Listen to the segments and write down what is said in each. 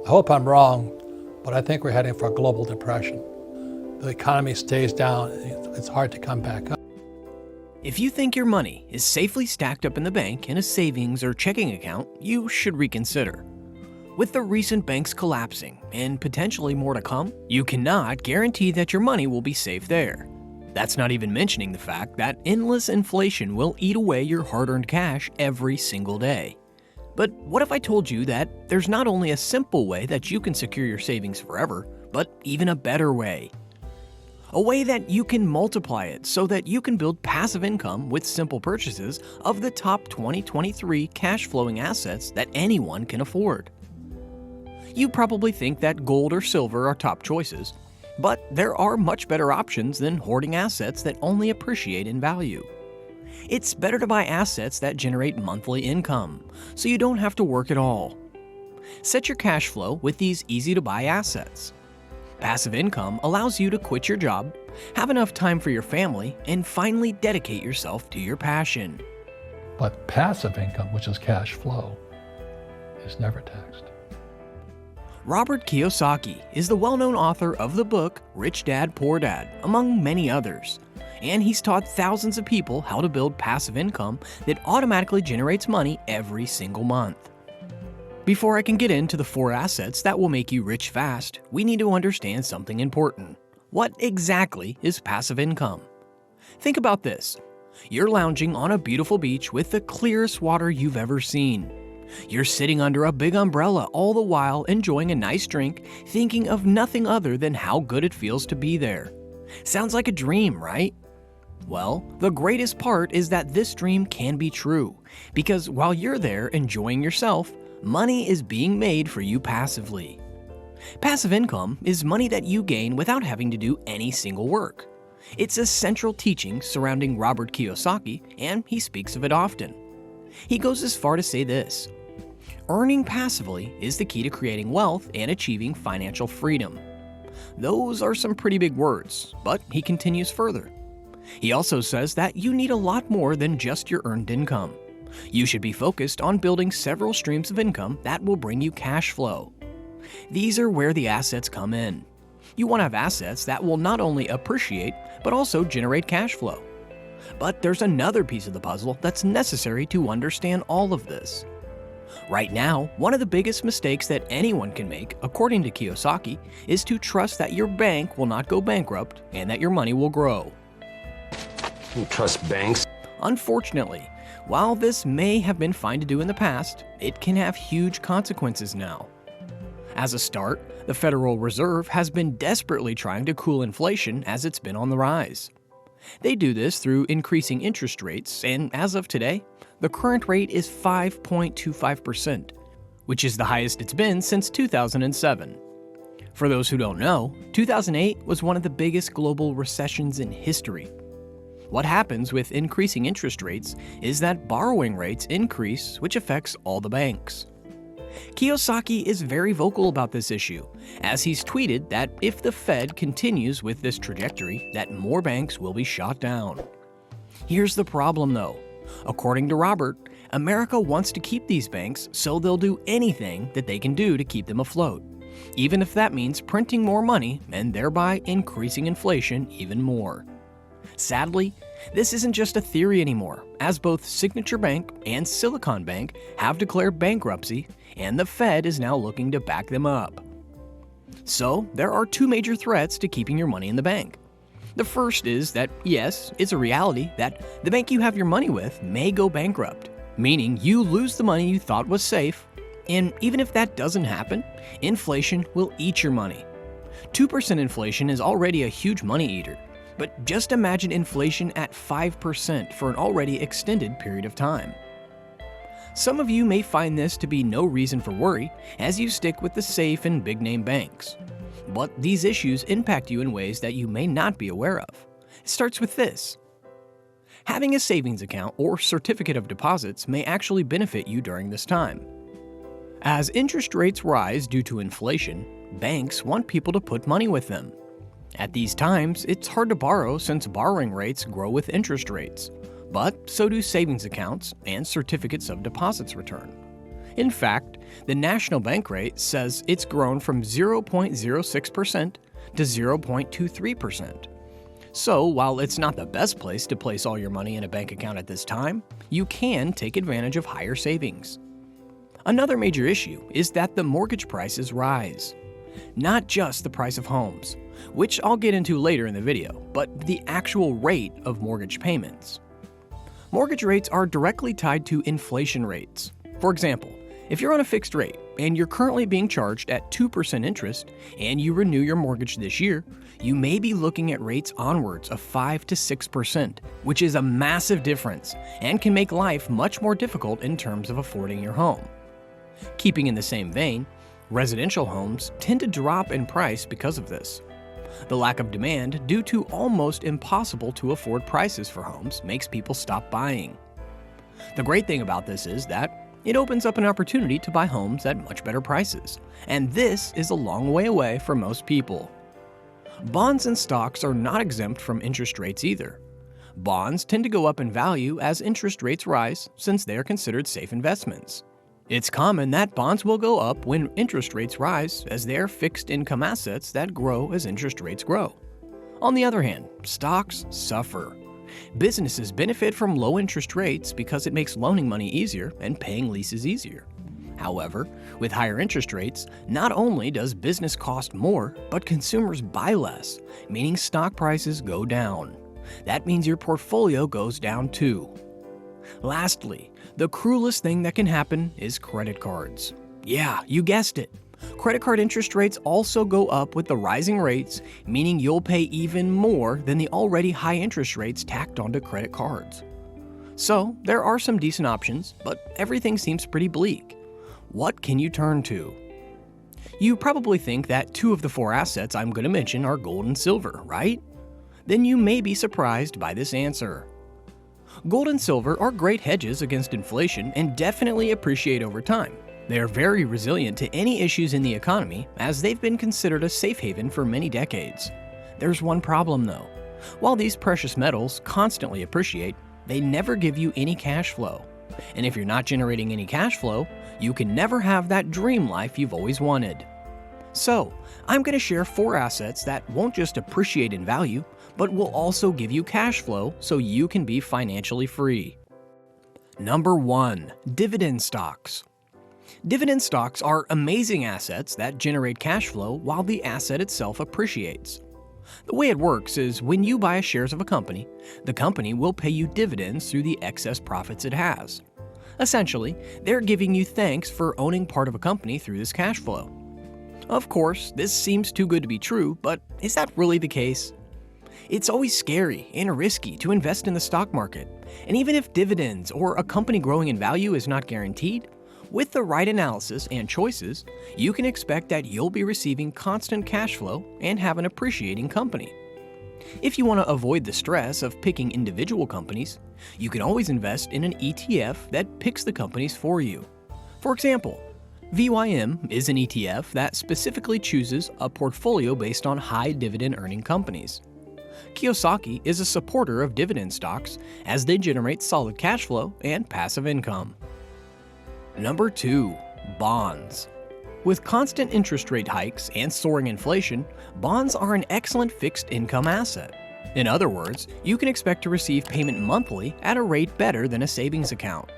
I hope I'm wrong, but I think we're heading for a global depression. The economy stays down, it's hard to come back up. If you think your money is safely stacked up in the bank in a savings or checking account, you should reconsider. With the recent banks collapsing and potentially more to come, you cannot guarantee that your money will be safe there. That's not even mentioning the fact that endless inflation will eat away your hard-earned cash every single day. But what if I told you that there's not only a simple way that you can secure your savings forever, but even a better way? A way that you can multiply it so that you can build passive income with simple purchases of the top 2023 cash-flowing assets that anyone can afford. You probably think that gold or silver are top choices, but there are much better options than hoarding assets that only appreciate in value. It's better to buy assets that generate monthly income, so you don't have to work at all. Set your cash flow with these easy-to-buy assets. Passive income allows you to quit your job, have enough time for your family, and finally dedicate yourself to your passion. But passive income, which is cash flow, is never taxed. Robert Kyiosaki is the well-known author of the book Rich Dad, Poor Dad, among many others. And he's taught thousands of people how to build passive income that automatically generates money every single month. Before I can get into the 4 assets that will make you rich fast, we need to understand something important. What exactly is passive income? Think about this. You're lounging on a beautiful beach with the clearest water you've ever seen. You're sitting under a big umbrella all the while enjoying a nice drink, thinking of nothing other than how good it feels to be there. Sounds like a dream, right? Well, the greatest part is that this dream can be true, because while you're there enjoying yourself, money is being made for you passively. Passive income is money that you gain without having to do any single work. It's a central teaching surrounding Robert Kyiosaki, and he speaks of it often. He goes as far to say this: earning passively is the key to creating wealth and achieving financial freedom. Those are some pretty big words, but he continues further. He also says that you need a lot more than just your earned income. You should be focused on building several streams of income that will bring you cash flow. These are where the assets come in. You want to have assets that will not only appreciate, but also generate cash flow. But there's another piece of the puzzle that's necessary to understand all of this. Right now, one of the biggest mistakes that anyone can make, according to Kyiosaki, is to trust that your bank will not go bankrupt and that your money will grow. You trust banks? Unfortunately, while this may have been fine to do in the past, it can have huge consequences now. As a start, the Federal Reserve has been desperately trying to cool inflation as it's been on the rise. They do this through increasing interest rates, and as of today, the current rate is 5.25%, which is the highest it's been since 2007. For those who don't know, 2008 was one of the biggest global recessions in history. What happens with increasing interest rates is that borrowing rates increase, which affects all the banks. Kyiosaki is very vocal about this issue, as he's tweeted that if the Fed continues with this trajectory, that more banks will be shot down. Here's the problem though. According to Robert, America wants to keep these banks, so they'll do anything that they can do to keep them afloat, even if that means printing more money and thereby increasing inflation even more. Sadly, this isn't just a theory anymore, as both Signature Bank and Silicon Bank have declared bankruptcy, and the Fed is now looking to back them up. So, there are 2 major threats to keeping your money in the bank. The first is that, yes, it's a reality that the bank you have your money with may go bankrupt, meaning you lose the money you thought was safe, and even if that doesn't happen, inflation will eat your money. 2% inflation is already a huge money eater. But just imagine inflation at 5% for an already extended period of time. Some of you may find this to be no reason for worry as you stick with the safe and big-name banks. But these issues impact you in ways that you may not be aware of. It starts with this. Having a savings account or certificate of deposits may actually benefit you during this time. As interest rates rise due to inflation, banks want people to put money with them. At these times, it's hard to borrow since borrowing rates grow with interest rates, but so do savings accounts and certificates of deposits return. In fact, the national bank rate says it's grown from 0.06% to 0.23%. So, while it's not the best place to place all your money in a bank account at this time, you can take advantage of higher savings. Another major issue is that the mortgage prices rise. Not just the price of homes, which I'll get into later in the video, but the actual rate of mortgage payments. Mortgage rates are directly tied to inflation rates. For example, if you're on a fixed rate and you're currently being charged at 2% interest and you renew your mortgage this year, you may be looking at rates onwards of 5 to 6%, which is a massive difference and can make life much more difficult in terms of affording your home. Keeping in the same vein, residential homes tend to drop in price because of this. The lack of demand due to almost impossible to afford prices for homes makes people stop buying. The great thing about this is that it opens up an opportunity to buy homes at much better prices, and this is a long way away for most people. Bonds and stocks are not exempt from interest rates either. Bonds tend to go up in value as interest rates rise since they are considered safe investments. It's common that bonds will go up when interest rates rise as they are fixed income assets that grow as interest rates grow. On the other hand, stocks suffer. Businesses benefit from low interest rates because it makes loaning money easier and paying leases easier. However, with higher interest rates, not only does business cost more, but consumers buy less, meaning stock prices go down. That means your portfolio goes down too. Lastly, the cruelest thing that can happen is credit cards. Yeah, you guessed it. Credit card interest rates also go up with the rising rates, meaning you'll pay even more than the already high interest rates tacked onto credit cards. So, there are some decent options, but everything seems pretty bleak. What can you turn to? You probably think that 2 of the 4 assets I'm going to mention are gold and silver, right? Then you may be surprised by this answer. Gold and silver are great hedges against inflation and definitely appreciate over time. They are very resilient to any issues in the economy as they've been considered a safe haven for many decades. There's one problem though. While these precious metals constantly appreciate, they never give you any cash flow. And if you're not generating any cash flow, you can never have that dream life you've always wanted. So, I'm going to share 4 assets that won't just appreciate in value, but will also give you cash flow so you can be financially free. Number 1. Dividend stocks. Dividend stocks are amazing assets that generate cash flow while the asset itself appreciates. The way it works is when you buy shares of a company, the company will pay you dividends through the excess profits it has. Essentially, they're giving you thanks for owning part of a company through this cash flow. Of course, this seems too good to be true, but is that really the case? It's always scary and risky to invest in the stock market, and even if dividends or a company growing in value is not guaranteed, with the right analysis and choices, you can expect that you'll be receiving constant cash flow and have an appreciating company. If you want to avoid the stress of picking individual companies, you can always invest in an ETF that picks the companies for you. For example, VYM is an ETF that specifically chooses a portfolio based on high dividend earning companies. Kyiosaki is a supporter of dividend stocks as they generate solid cash flow and passive income. Number 2. Bonds. With constant interest rate hikes and soaring inflation, bonds are an excellent fixed income asset. In other words, you can expect to receive payment monthly at a rate better than a savings account.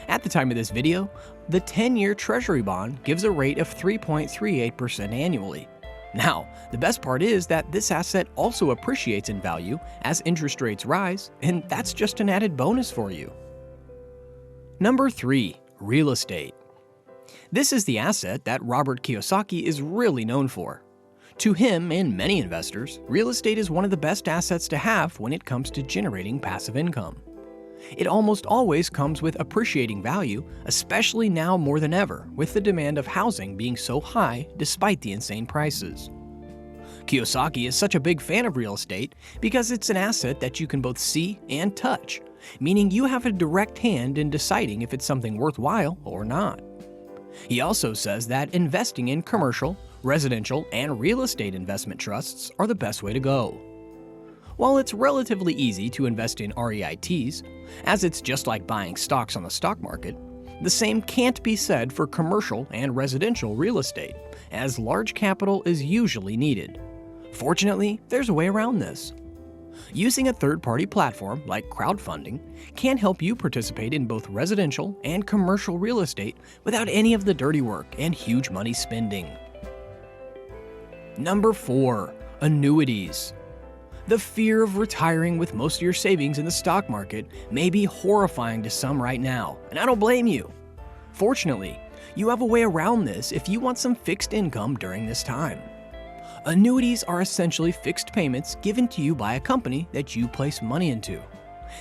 At the time of this video, the 10-year Treasury bond gives a rate of 3.38% annually. Now, the best part is that this asset also appreciates in value as interest rates rise, and that's just an added bonus for you. Number 3. Real estate. This is the asset that Robert Kyiosaki is really known for. To him and many investors, real estate is one of the best assets to have when it comes to generating passive income. It almost always comes with appreciating value, especially now more than ever, with the demand of housing being so high despite the insane prices. Kyiosaki is such a big fan of real estate because it's an asset that you can both see and touch, meaning you have a direct hand in deciding if it's something worthwhile or not. He also says that investing in commercial, residential, and real estate investment trusts are the best way to go. While it's relatively easy to invest in REITs, as it's just like buying stocks on the stock market, The same can't be said for commercial and residential real estate, as large capital is usually needed. Fortunately, there's a way around this. Using a third-party platform like crowdfunding can help you participate in both residential and commercial real estate without any of the dirty work and huge money spending. Number 4. Annuities. The fear of retiring with most of your savings in the stock market may be horrifying to some right now, and I don't blame you. Fortunately, you have a way around this if you want some fixed income during this time. Annuities are essentially fixed payments given to you by a company that you place money into.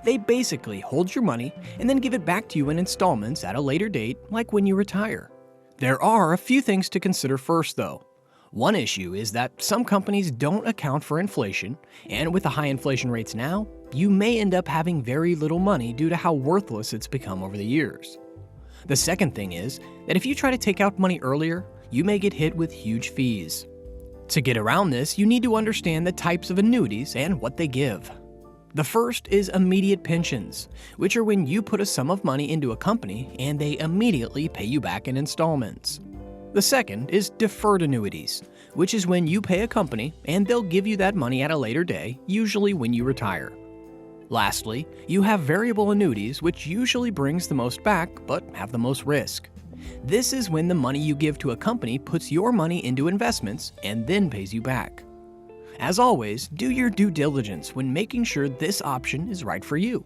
They basically hold your money and then give it back to you in installments at a later date, like when you retire. There are a few things to consider first, though. One issue is that some companies don't account for inflation, and with the high inflation rates now, you may end up having very little money due to how worthless it's become over the years. The second thing is that if you try to take out money earlier, you may get hit with huge fees. To get around this, you need to understand the types of annuities and what they give. The first is immediate pensions, which are when you put a sum of money into a company and they immediately pay you back in installments. The second is deferred annuities, which is when you pay a company and they'll give you that money at a later day, usually when you retire. Lastly, you have variable annuities, which usually brings the most back but have the most risk. This is when the money you give to a company puts your money into investments and then pays you back. As always, do your due diligence when making sure this option is right for you.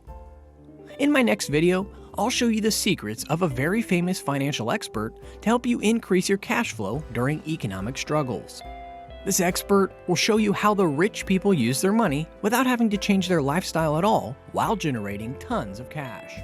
In my next video, I'll show you the secrets of a very famous financial expert to help you increase your cash flow during economic struggles. This expert will show you how the rich people use their money without having to change their lifestyle at all while generating tons of cash.